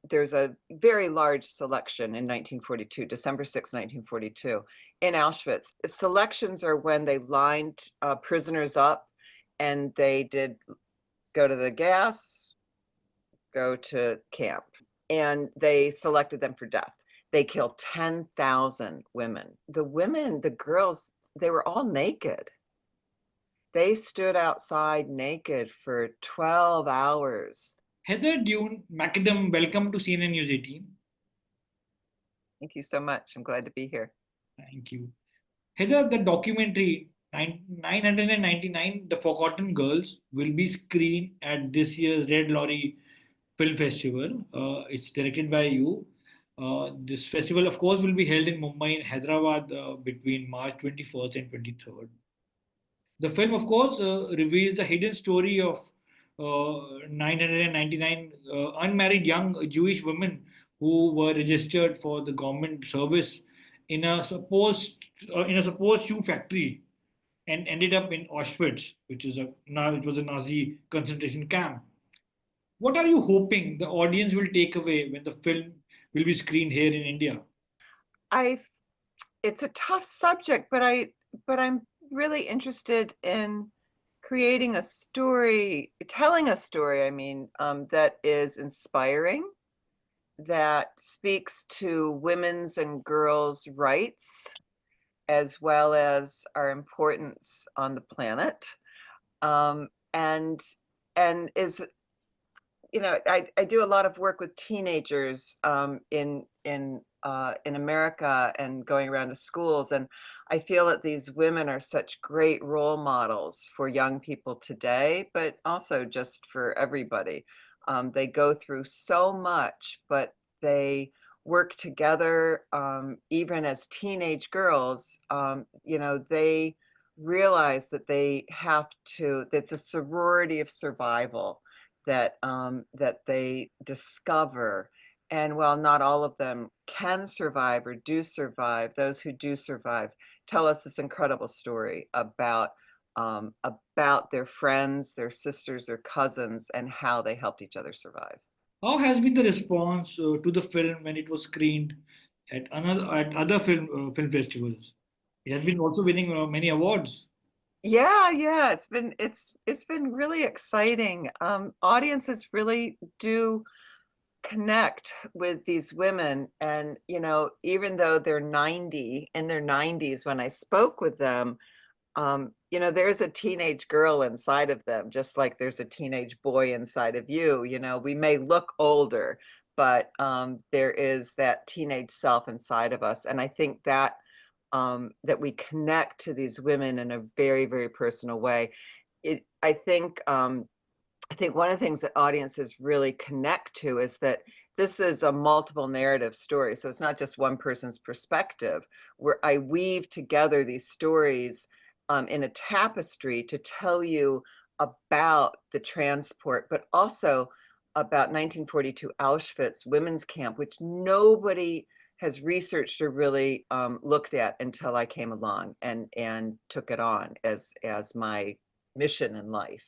there's a very large selection in 1942, December 6, 1942, in Auschwitz. Selections are when they lined prisoners up and they did go to the gas, go to camp, and they selected them for death. They killed 10,000 women. The women, the girls, they were all naked. They stood outside naked for 12 hours. Heather Dune Macadam, welcome to CNN News 18. Thank you so much. I'm glad to be here. Thank you. Heather, the documentary 999, The Forgotten Girls, will be screened at this year's Red Lorry Film Festival. It's directed by you. This festival, of course, will be held in Mumbai and Hyderabad between March 21st and 23rd. The film, of course, reveals the hidden story of 999 unmarried young Jewish women who were registered for the government service in a supposed shoe factory and ended up in Auschwitz, which was a Nazi concentration camp. What are you hoping the audience will take away when the film will be screened here in India? I it's a tough subject, but I'm really interested in creating a story, telling a story, I mean, that is inspiring, that speaks to women's and girls' rights, as well as our importance on the planet, and is, you know, I do a lot of work with teenagers in America and going around to schools, and I feel that these women are such great role models for young people today, but also just for everybody. They go through so much, but they work together, even as teenage girls. You know, they realize that they have to, it's a sorority of survival that they discover. And while not all of them can survive or do survive, those who do survive tell us this incredible story about their friends, their sisters, their cousins, and how they helped each other survive. How has been the response to the film when it was screened at other film festivals? It has been also winning many awards. Yeah, it's been really exciting. Audiences really do connect with these women, and you know, even though they're 90 in their 90s when I spoke with them, you know, there's a teenage girl inside of them, just like there's a teenage boy inside of you. You know, we may look older, but there is that teenage self inside of us, and I think that that we connect to these women in a very, very personal way. I think one of the things that audiences really connect to is that this is a multiple narrative story. So it's not just one person's perspective, where I weave together these stories in a tapestry to tell you about the transport, but also about 1942 Auschwitz women's camp, which nobody has researched or really looked at until I came along and took it on as my mission in life.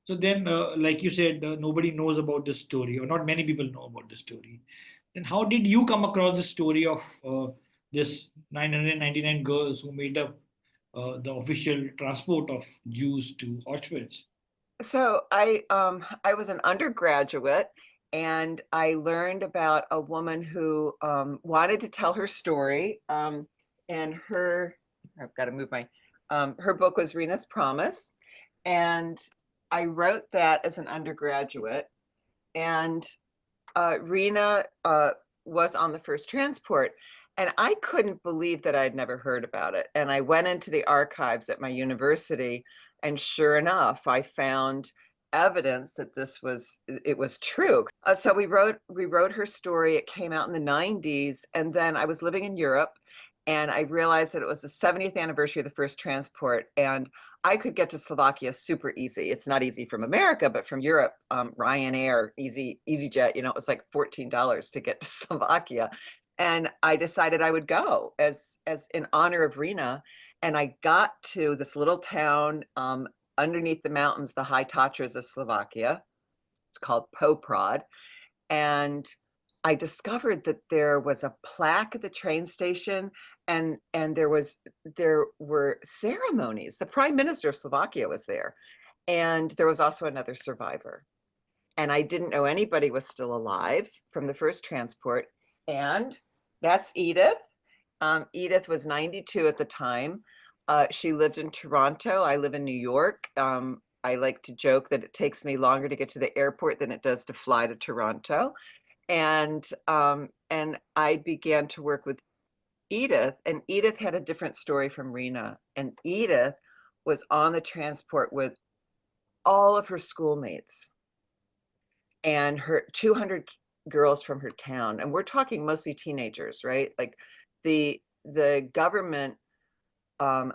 So then, like you said, nobody knows about this story, or not many people know about this story. Then, how did you come across the story of this 999 girls who made up the official transport of Jews to Auschwitz? So I was an undergraduate, and I learned about a woman who wanted to tell her story. And her, I've got to move my, her book was Rena's Promise. And I wrote that as an undergraduate. And Rena was on the first transport. And I couldn't believe that I'd never heard about it. And I went into the archives at my university, and sure enough, I found evidence that it was true. So we wrote her story. It came out in the 90s, and then I was living in Europe, and I realized that it was the 70th anniversary of the first transport, and I could get to Slovakia super easy. It's not easy from America, but from Europe, Ryanair, EasyJet, you know, it was like $14 to get to Slovakia. And I decided I would go as in honor of Rena. And I got to this little town underneath the mountains, the high Tatras of Slovakia. It's called Poprad. and I discovered that there was a plaque at the train station, and there were ceremonies. The Prime Minister of Slovakia was there, and there was also another survivor. And I didn't know anybody was still alive from the first transport. And that's Edith. Edith was 92 at the time. She lived in Toronto. I live in New York. I like to joke that it takes me longer to get to the airport than it does to fly to Toronto. And I began to work with Edith, and Edith had a different story from Rena. And Edith was on the transport with all of her schoolmates and her 200 girls from her town, and we're talking mostly teenagers, right? Like the government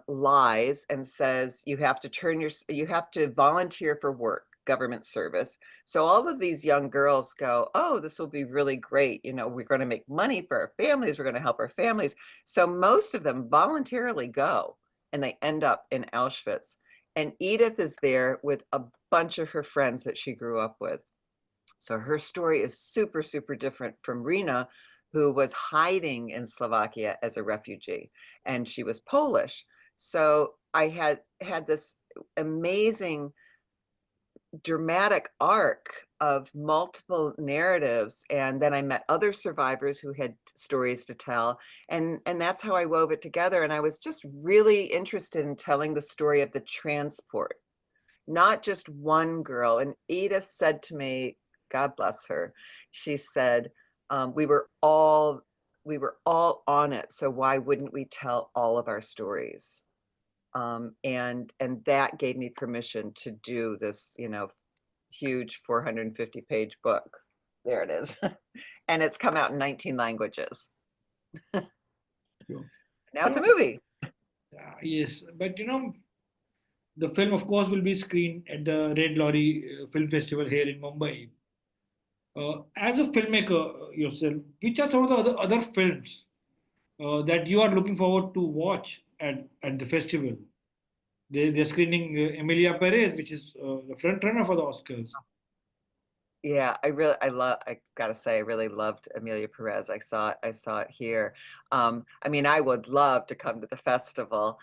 lies and says you have to volunteer for work, government service. So all of these young girls go, oh, this will be really great, we're going to make money for our families, we're going to help our families. So most of them voluntarily go, and they end up in Auschwitz, and Edith is there with a bunch of her friends that she grew up with. So her story is super, super different from Rena, who was hiding in Slovakia as a refugee, and she was Polish. So I had this amazing dramatic arc of multiple narratives, and then I met other survivors who had stories to tell, and that's how I wove it together. And I was just really interested in telling the story of the transport, not just one girl. And Edith said to me, God bless her, she said, we were all on it, so why wouldn't we tell all of our stories? And that gave me permission to do this, huge 450-page book. There it is. And it's come out in 19 languages. Sure. Now it's a movie. Yes, but the film, of course, will be screened at the Red Lorry Film Festival here in Mumbai. As a filmmaker yourself, which are some of the other films that you are looking forward to watch at the festival? They're screening Emilia Perez, which is the front runner for the Oscars. Yeah, I gotta say, I really loved Amelia Perez. I saw it here. I mean, I would love to come to the festival.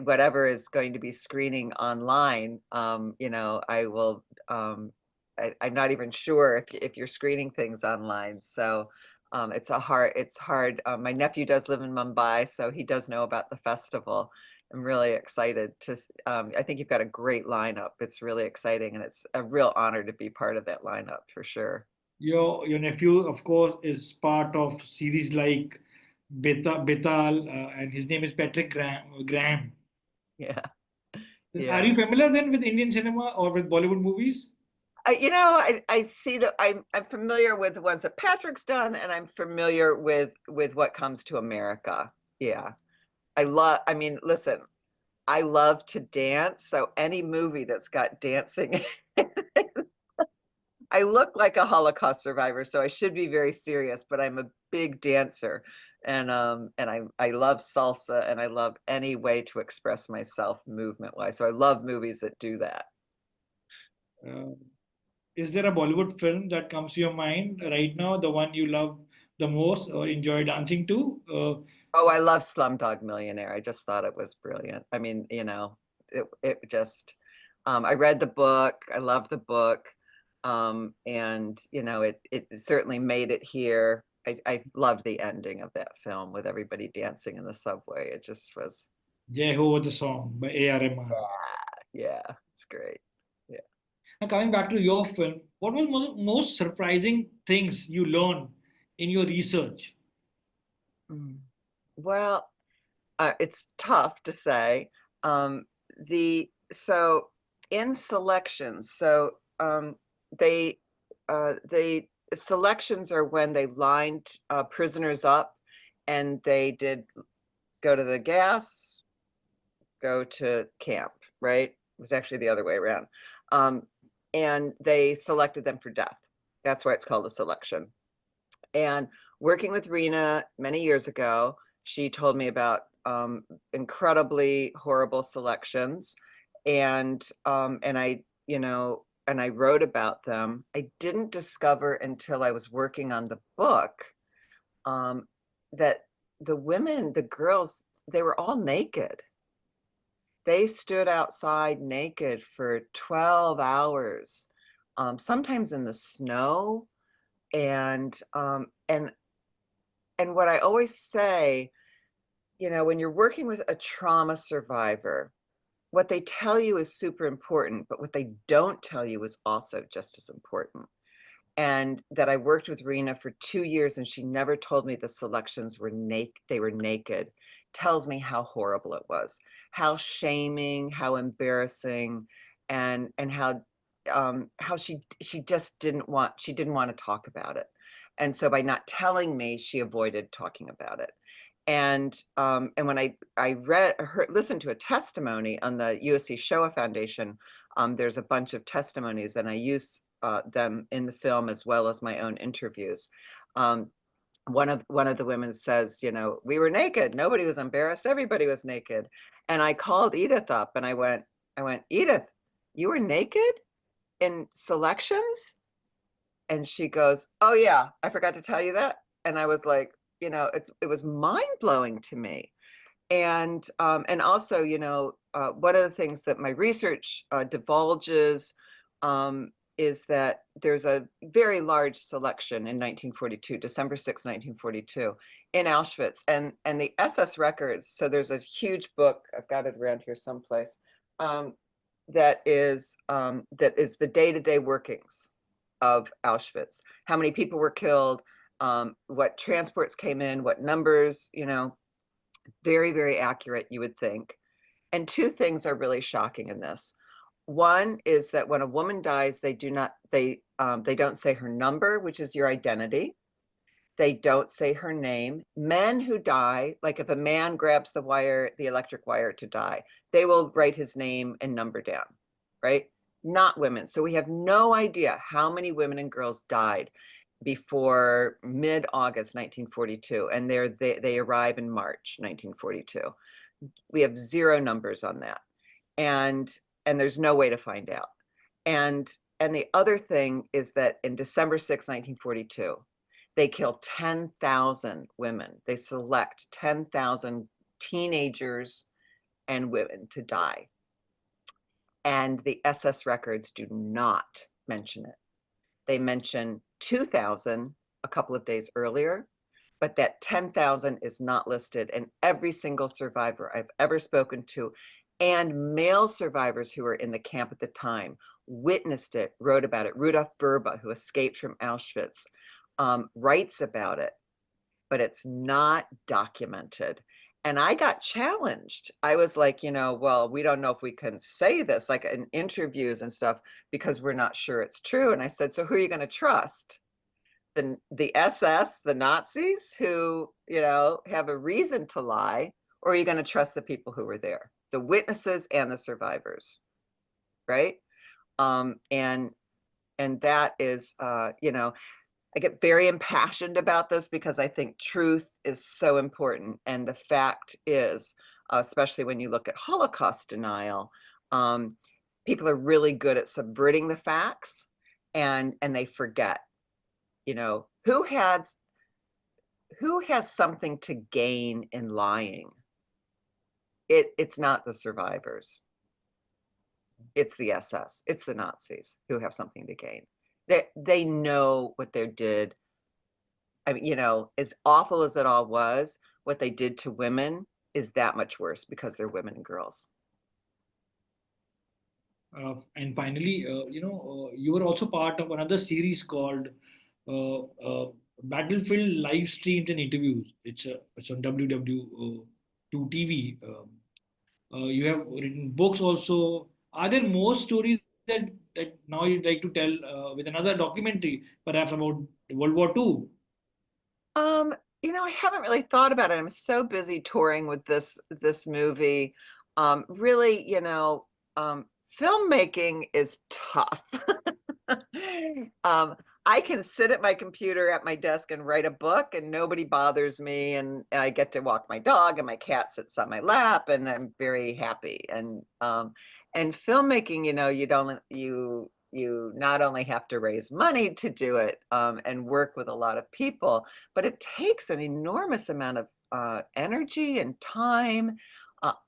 Whatever is going to be screening online, I will, I'm not even sure if you're screening things online. So, it's hard. My nephew does live in Mumbai, so he does know about the festival. I'm really excited I think you've got a great lineup. It's really exciting, and it's a real honor to be part of that lineup for sure. Your nephew, of course, is part of series like Betal, and his name is Patrick Graham. Yeah, Are yeah. you familiar then with Indian cinema or with Bollywood movies? I see that I'm familiar with the ones that Patrick's done, and I'm familiar with what comes to America. Yeah. I mean, listen, I love to dance, so any movie that's got dancing. I look like a Holocaust survivor, so I should be very serious, but I'm a big dancer, and I love salsa, and I love any way to express myself movement wise. So I love movies that do that. Uh, is there a Bollywood film that comes to your mind right now, the one you love the most or enjoy dancing to? Oh, I love Slumdog Millionaire. I just thought it was brilliant. I mean, it just, I read the book. I love the book. And it certainly made it here. I loved the ending of that film with everybody dancing in the subway. It just was, Jai Ho was the song by A.R. Rahman. yeah, it's great. Yeah. Now, coming back to your film, what was most surprising things you learned in your research? Mm. Well, it's tough to say. Um, so in selections, they they selections are when they lined prisoners up, and they did go to the gas, go to camp, right? It was actually the other way around. And they selected them for death. That's why it's called a selection. And working with Rena many years ago, she told me about incredibly horrible selections, and I and I wrote about them. I didn't discover until I was working on the book um, that the women, the girls, they were all naked. They stood outside naked for 12 hours, sometimes in the snow. And and what I always say, when you're working with a trauma survivor, what they tell you is super important, but what they don't tell you is also just as important. And that I worked with Rena for 2 years and she never told me the selections were naked, they were naked, tells me how horrible it was, how shaming, how embarrassing, and how she just didn't want to talk about it. And so by not telling me, she avoided talking about it. And when I listened to a testimony on the USC Shoah Foundation, there's a bunch of testimonies, and I use them in the film as well as my own interviews. Um, one of the women says, we were naked. Nobody was embarrassed. Everybody was naked. And I called Edith up and I went, Edith, you were naked in selections? And she goes, oh yeah, I forgot to tell you that. And I was like, it was mind blowing to me. And also, one of the things that my research divulges is that there's a very large selection in 1942, December 6, 1942, in Auschwitz, and the SS records. So there's a huge book, I've got it around here someplace, that is the day-to-day workings of Auschwitz. How many people were killed, what transports came in, what numbers, very, very accurate, you would think. And two things are really shocking in this. One is that when a woman dies, they don't say her number, which is your identity. They don't say her name. Men who die, like if a man grabs the electric wire to die, they will write his name and number down, right? Not women. So we have no idea how many women and girls died before mid-August 1942, and they arrive in March 1942. We have zero numbers on that, and there's no way to find out. And the other thing is that in December 6, 1942, they kill 10,000 women. They select 10,000 teenagers and women to die. And the SS records do not mention it. They mention 2,000 a couple of days earlier, but that 10,000 is not listed. And every single survivor I've ever spoken to, and male survivors who were in the camp at the time, witnessed it, wrote about it. Rudolf Verba, who escaped from Auschwitz, writes about it, but it's not documented. And I got challenged. I was like, well, we don't know if we can say this, like in interviews and stuff, because we're not sure it's true. And I said, so who are you going to trust? The SS, the Nazis, who, have a reason to lie, or are you going to trust the people who were there, the witnesses and the survivors, right? And that is, I get very impassioned about this because I think truth is so important. And the fact is, especially when you look at Holocaust denial, people are really good at subverting the facts, and they forget, who has something to gain in lying. It's not the survivors. It's the SS. It's the Nazis who have something to gain. They know what they did. I mean, as awful as it all was, what they did to women is that much worse because they're women and girls. And finally, you were also part of another series called Battlefield Live Streams and Interviews. It's on WW2 TV. You have written books also. Are there more stories that now you'd like to tell with another documentary, perhaps about World War II? I haven't really thought about it. I'm so busy touring with this movie. Really, filmmaking is tough. I can sit at my computer at my desk and write a book and nobody bothers me, and I get to walk my dog and my cat sits on my lap and I'm very happy. And filmmaking, you not only have to raise money to do it, and work with a lot of people, but it takes an enormous amount of energy and time.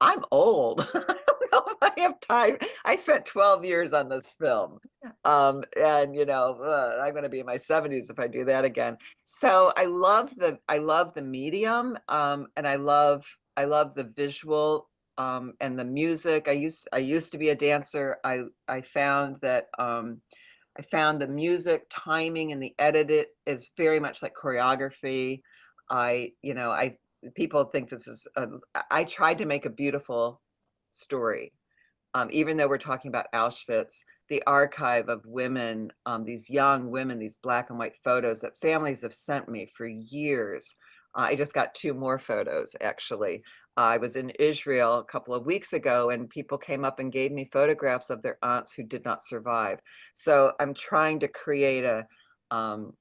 I'm old. I don't know if I have time. I spent 12 years on this film. And I'm going to be in my 70s if I do that again. So I love the medium, and I love the visual, and the music. I used to be a dancer. I found that I found the music timing and the edit it is very much like choreography. I people think this is I tried to make a beautiful story. Even though we're talking about Auschwitz, the archive of women, these young women, these black and white photos that families have sent me for years. I just got two more photos, actually. I was in Israel a couple of weeks ago, and people came up and gave me photographs of their aunts who did not survive. So I'm trying to create um,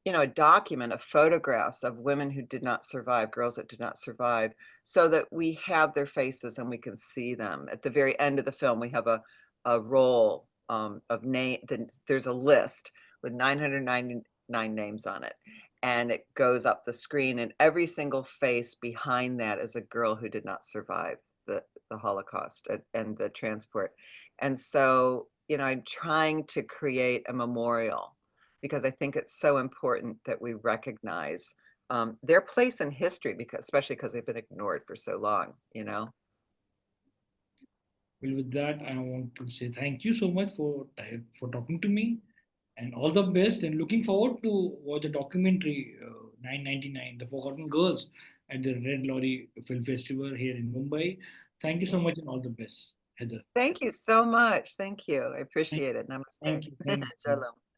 a document of photographs of women who did not survive, girls that did not survive, so that we have their faces and we can see them. At the very end of the film, we have a roll of name. There's a list with 999 names on it, and it goes up the screen, and every single face behind that is a girl who did not survive the Holocaust and the transport. And so, I'm trying to create a memorial because I think it's so important that we recognize their place in history, especially because they've been ignored for so long. Well, with that, I want to say thank you so much for talking to me, and all the best. And looking forward to watch the documentary 999, The Forgotten Girls, at the Red Lorry Film Festival here in Mumbai. Thank you so much, and all the best, Heather. Thank you so much. Thank you. I Thank, appreciate it. Namaste. thank you. Thank you. Shalom.